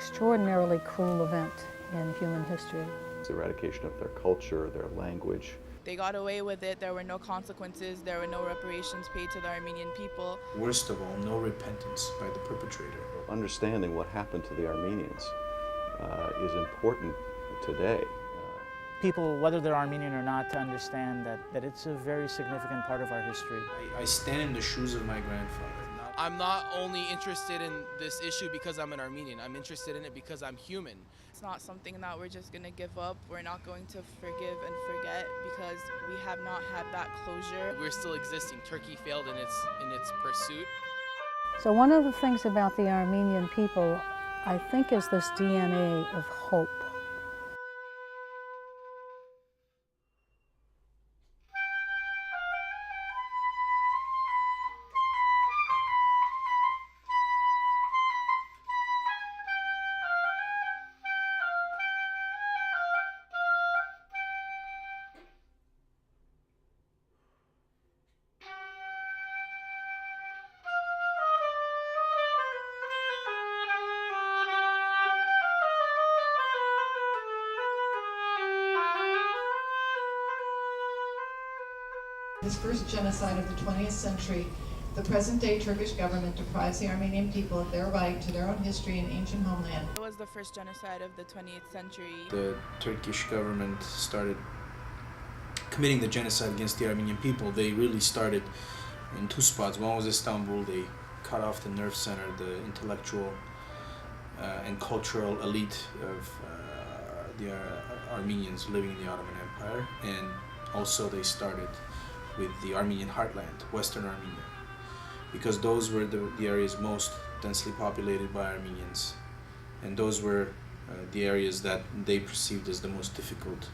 extraordinarily cruel event in human history. It's eradication of their culture, their language. They got away with it. There were no consequences. There were no reparations paid to the Armenian people. Worst of all, no repentance by the perpetrator. Understanding what happened to the Armenians is important today. People, whether they're Armenian or not, to understand that it's a very significant part of our history. I stand in the shoes of my grandfather. I'm not only interested in this issue because I'm an Armenian. I'm interested in it because I'm human. It's not something that we're just going to give up. We're not going to forgive and forget because we have not had that closure. We're still existing. Turkey failed in its pursuit. So one of the things about the Armenian people, I think, is this DNA of hope. This first genocide of the 20th century, the present-day Turkish government deprives the Armenian people of their right to their own history and ancient homeland. It was the first genocide of the 20th century. The Turkish government started committing the genocide against the Armenian people. They really started in two spots. One was Istanbul. They cut off the nerve center, the intellectual and cultural elite of the Armenians living in the Ottoman Empire, and also they started with the Armenian heartland, Western Armenia, because those were the areas most densely populated by Armenians, and those were the areas that they perceived as the most difficult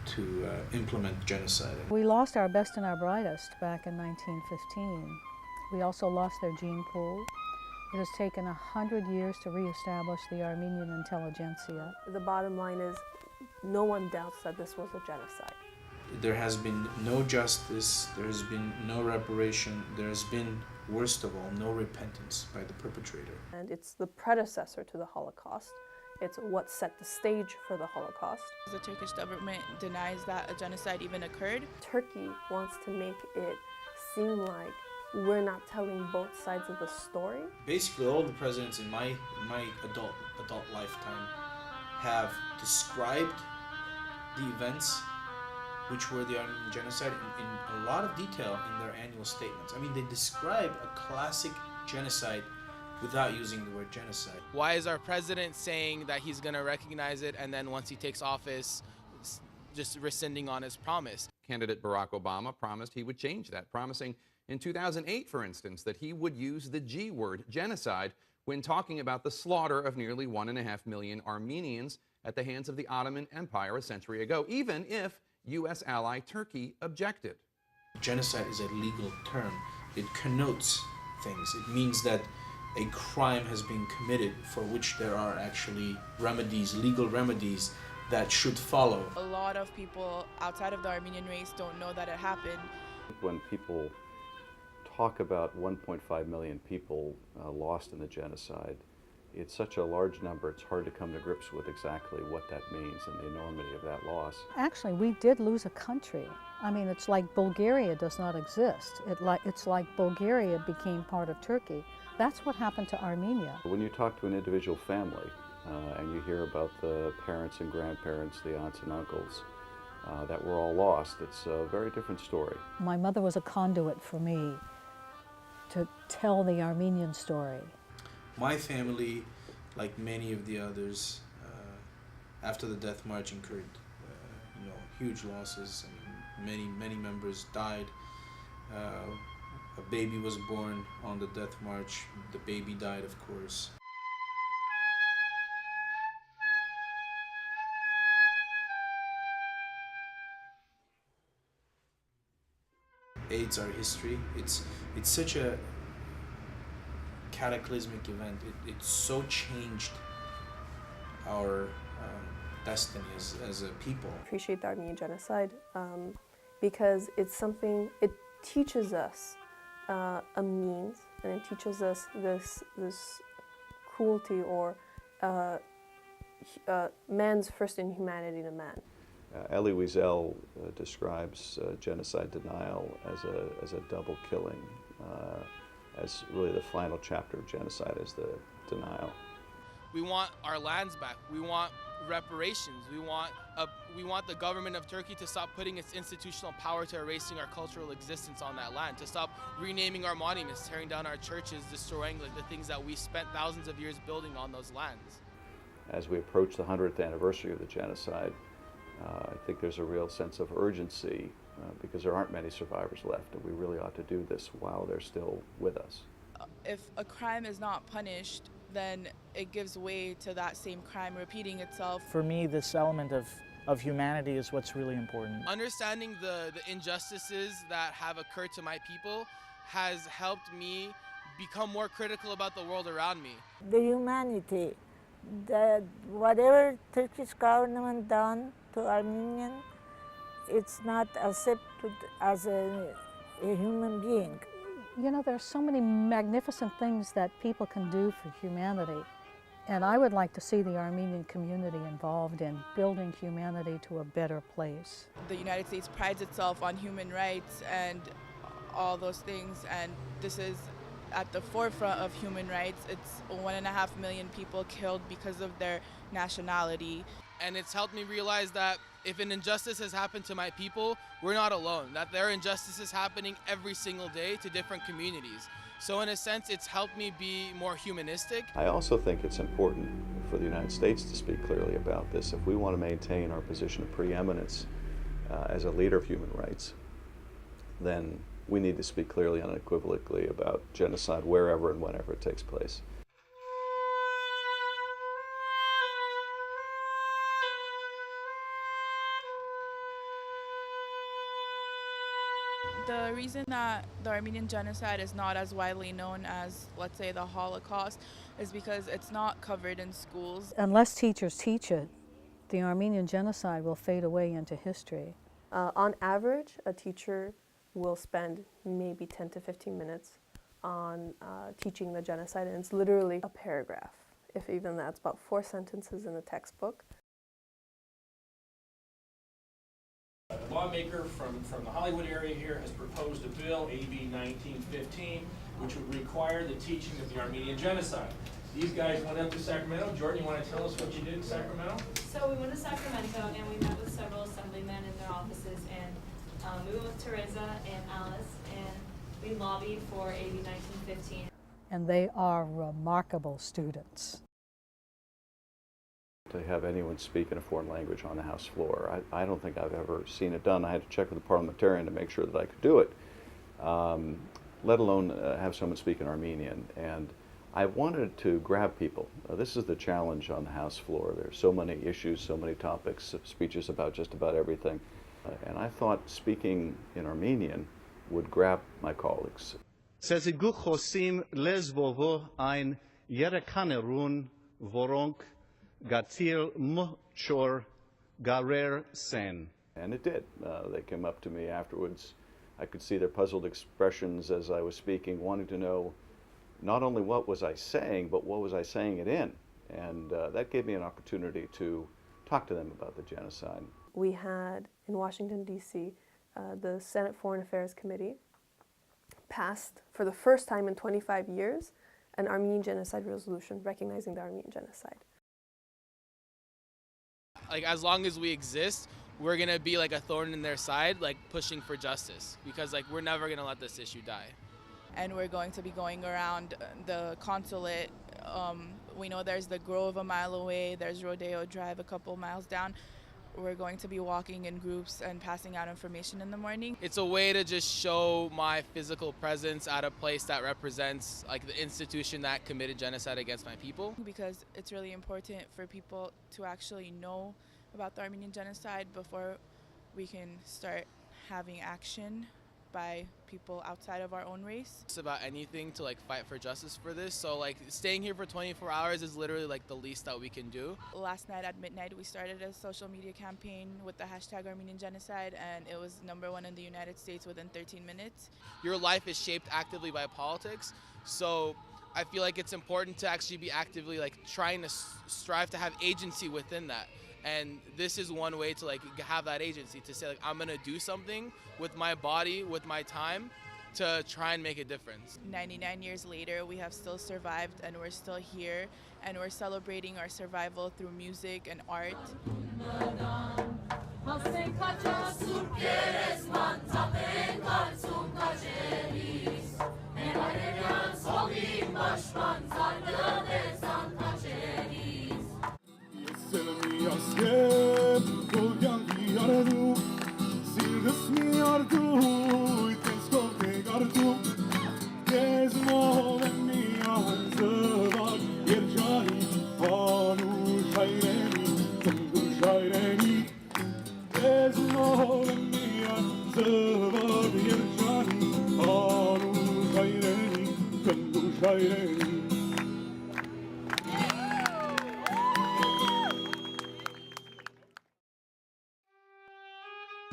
to implement genocide. We lost our best and our brightest back in 1915. We also lost their gene pool. It has taken 100 years to reestablish the Armenian intelligentsia. The bottom line is, no one doubts that this was a genocide. There has been no justice, there has been no reparation, there has been, worst of all, no repentance by the perpetrator. And it's the predecessor to the Holocaust. It's what set the stage for the Holocaust. The Turkish government denies that a genocide even occurred. Turkey wants to make it seem like we're not telling both sides of the story. Basically, all the presidents in my adult lifetime have described the events which were the Armenian genocide in a lot of detail in their annual statements. I mean, they describe a classic genocide without using the word genocide. Why is our president saying that he's going to recognize it and then once he takes office, just rescinding on his promise? Candidate Barack Obama promised he would change that, promising in 2008, for instance, that he would use the G word, genocide, when talking about the slaughter of nearly 1.5 million Armenians at the hands of the Ottoman Empire a century ago, even if U.S. ally Turkey objected. Genocide is a legal term. It connotes things. It means that a crime has been committed for which there are actually remedies, legal remedies, that should follow. A lot of people outside of the Armenian race don't know that it happened. When people talk about 1.5 million people lost in the genocide, it's such a large number, it's hard to come to grips with exactly what that means and the enormity of that loss. Actually, we did lose a country. I mean, it's like Bulgaria does not exist. It's like Bulgaria became part of Turkey. That's what happened to Armenia. When you talk to an individual family and you hear about the parents and grandparents, the aunts and uncles that were all lost, it's a very different story. My mother was a conduit for me to tell the Armenian story. My family, like many of the others, after the death march incurred huge losses. I mean, many members died. A baby was born on the death march. The baby died, of course. AIDS our history. It's such a cataclysmic event. It so changed our destiny as a people. I appreciate the Armenian genocide because it's something, it teaches us a means, and it teaches us this cruelty or man's first inhumanity to man. Elie Wiesel describes genocide denial as a double killing, as really the final chapter of genocide is the denial. We want our lands back. We want reparations. We want the government of Turkey to stop putting its institutional power to erasing our cultural existence on that land, to stop renaming our monuments, tearing down our churches, destroying like the things that we spent thousands of years building on those lands. As we approach the 100th anniversary of the genocide, I think there's a real sense of urgency because there aren't many survivors left, and we really ought to do this while they're still with us. If a crime is not punished, then it gives way to that same crime repeating itself. For me, this element of humanity is what's really important. Understanding the injustices that have occurred to my people has helped me become more critical about the world around me. The humanity, that whatever Turkish government done to Armenian, it's not accepted as a human being. You know, there are so many magnificent things that people can do for humanity. And I would like to see the Armenian community involved in building humanity to a better place. The United States prides itself on human rights and all those things, and this is at the forefront of human rights. It's 1.5 million people killed because of their nationality. And it's helped me realize that if an injustice has happened to my people, we're not alone, that there are injustices happening every single day to different communities. So in a sense, it's helped me be more humanistic. I also think it's important for the United States to speak clearly about this. If we want to maintain our position of preeminence as a leader of human rights, then we need to speak clearly and unequivocally about genocide wherever and whenever it takes place. The reason that the Armenian genocide is not as widely known as, let's say, the Holocaust is because it's not covered in schools. Unless teachers teach it, the Armenian genocide will fade away into history. On average, a teacher will spend maybe 10 to 15 minutes on teaching the genocide, and it's literally a paragraph, if even that's about 4 sentences in the textbook. A lawmaker from the Hollywood area here has proposed a bill, AB 1915, which would require the teaching of the Armenian genocide. These guys went up to Sacramento. Jordan, you want to tell us what you did in Sacramento? So we went to Sacramento and we met with several assemblymen in their offices, and we went with Teresa and Alice, and we lobbied for AB 1915. And they are remarkable students. To have anyone speak in a foreign language on the House floor, I don't think I've ever seen it done. I had to check with the parliamentarian to make sure that I could do it, let alone have someone speak in Armenian. And I wanted to grab people. This is the challenge on the House floor. There's so many issues, so many topics, speeches about just about everything. And I thought speaking in Armenian would grab my colleagues. Ցեզիգու խոսիմ լեզվովը այն երեքաներուն որոնք գացիլ մչոր գարեր սեն. And it did. They came up to me afterwards. I could see their puzzled expressions as I was speaking, wanting to know not only what was I saying, but what was I saying it in. And that gave me an opportunity to talk to them about the genocide. We had in Washington, D.C., the Senate Foreign Affairs Committee passed for the first time in 25 years an Armenian genocide resolution recognizing the Armenian genocide. Like, as long as we exist, we're gonna be like a thorn in their side, like pushing for justice, because like we're never gonna let this issue die. And we're going to be going around the consulate. We know there's the Grove a mile away, there's Rodeo Drive a couple miles down. We're going to be walking in groups and passing out information in the morning. It's a way to just show my physical presence at a place that represents like the institution that committed genocide against my people. Because it's really important for people to actually know about the Armenian genocide before we can start having action by people outside of our own race. It's about anything to like fight for justice for this. So like staying here for 24 hours is literally like the least that we can do. Last night at midnight we started a social media campaign with the hashtag Armenian Genocide, and it was #1 in the United States within 13 minutes. Your life is shaped actively by politics. So I feel like it's important to actually be actively like trying to strive to have agency within that. And this is one way to like have that agency, to say like, I'm gonna do something with my body, with my time, to try and make a difference. 99 years later, we have still survived and we're still here, and we're celebrating our survival through music and art.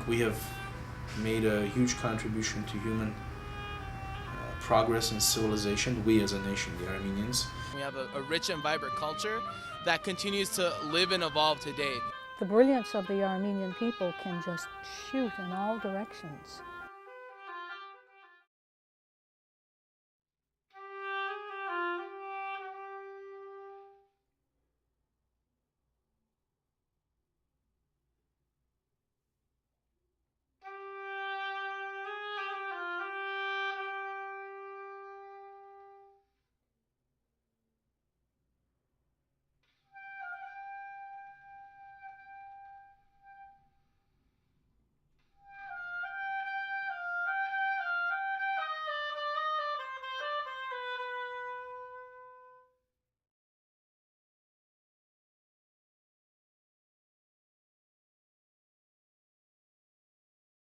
We have made a huge contribution to human progress and civilization, we as a nation, the Armenians. We have a rich and vibrant culture that continues to live and evolve today. The brilliance of the Armenian people can just shoot in all directions.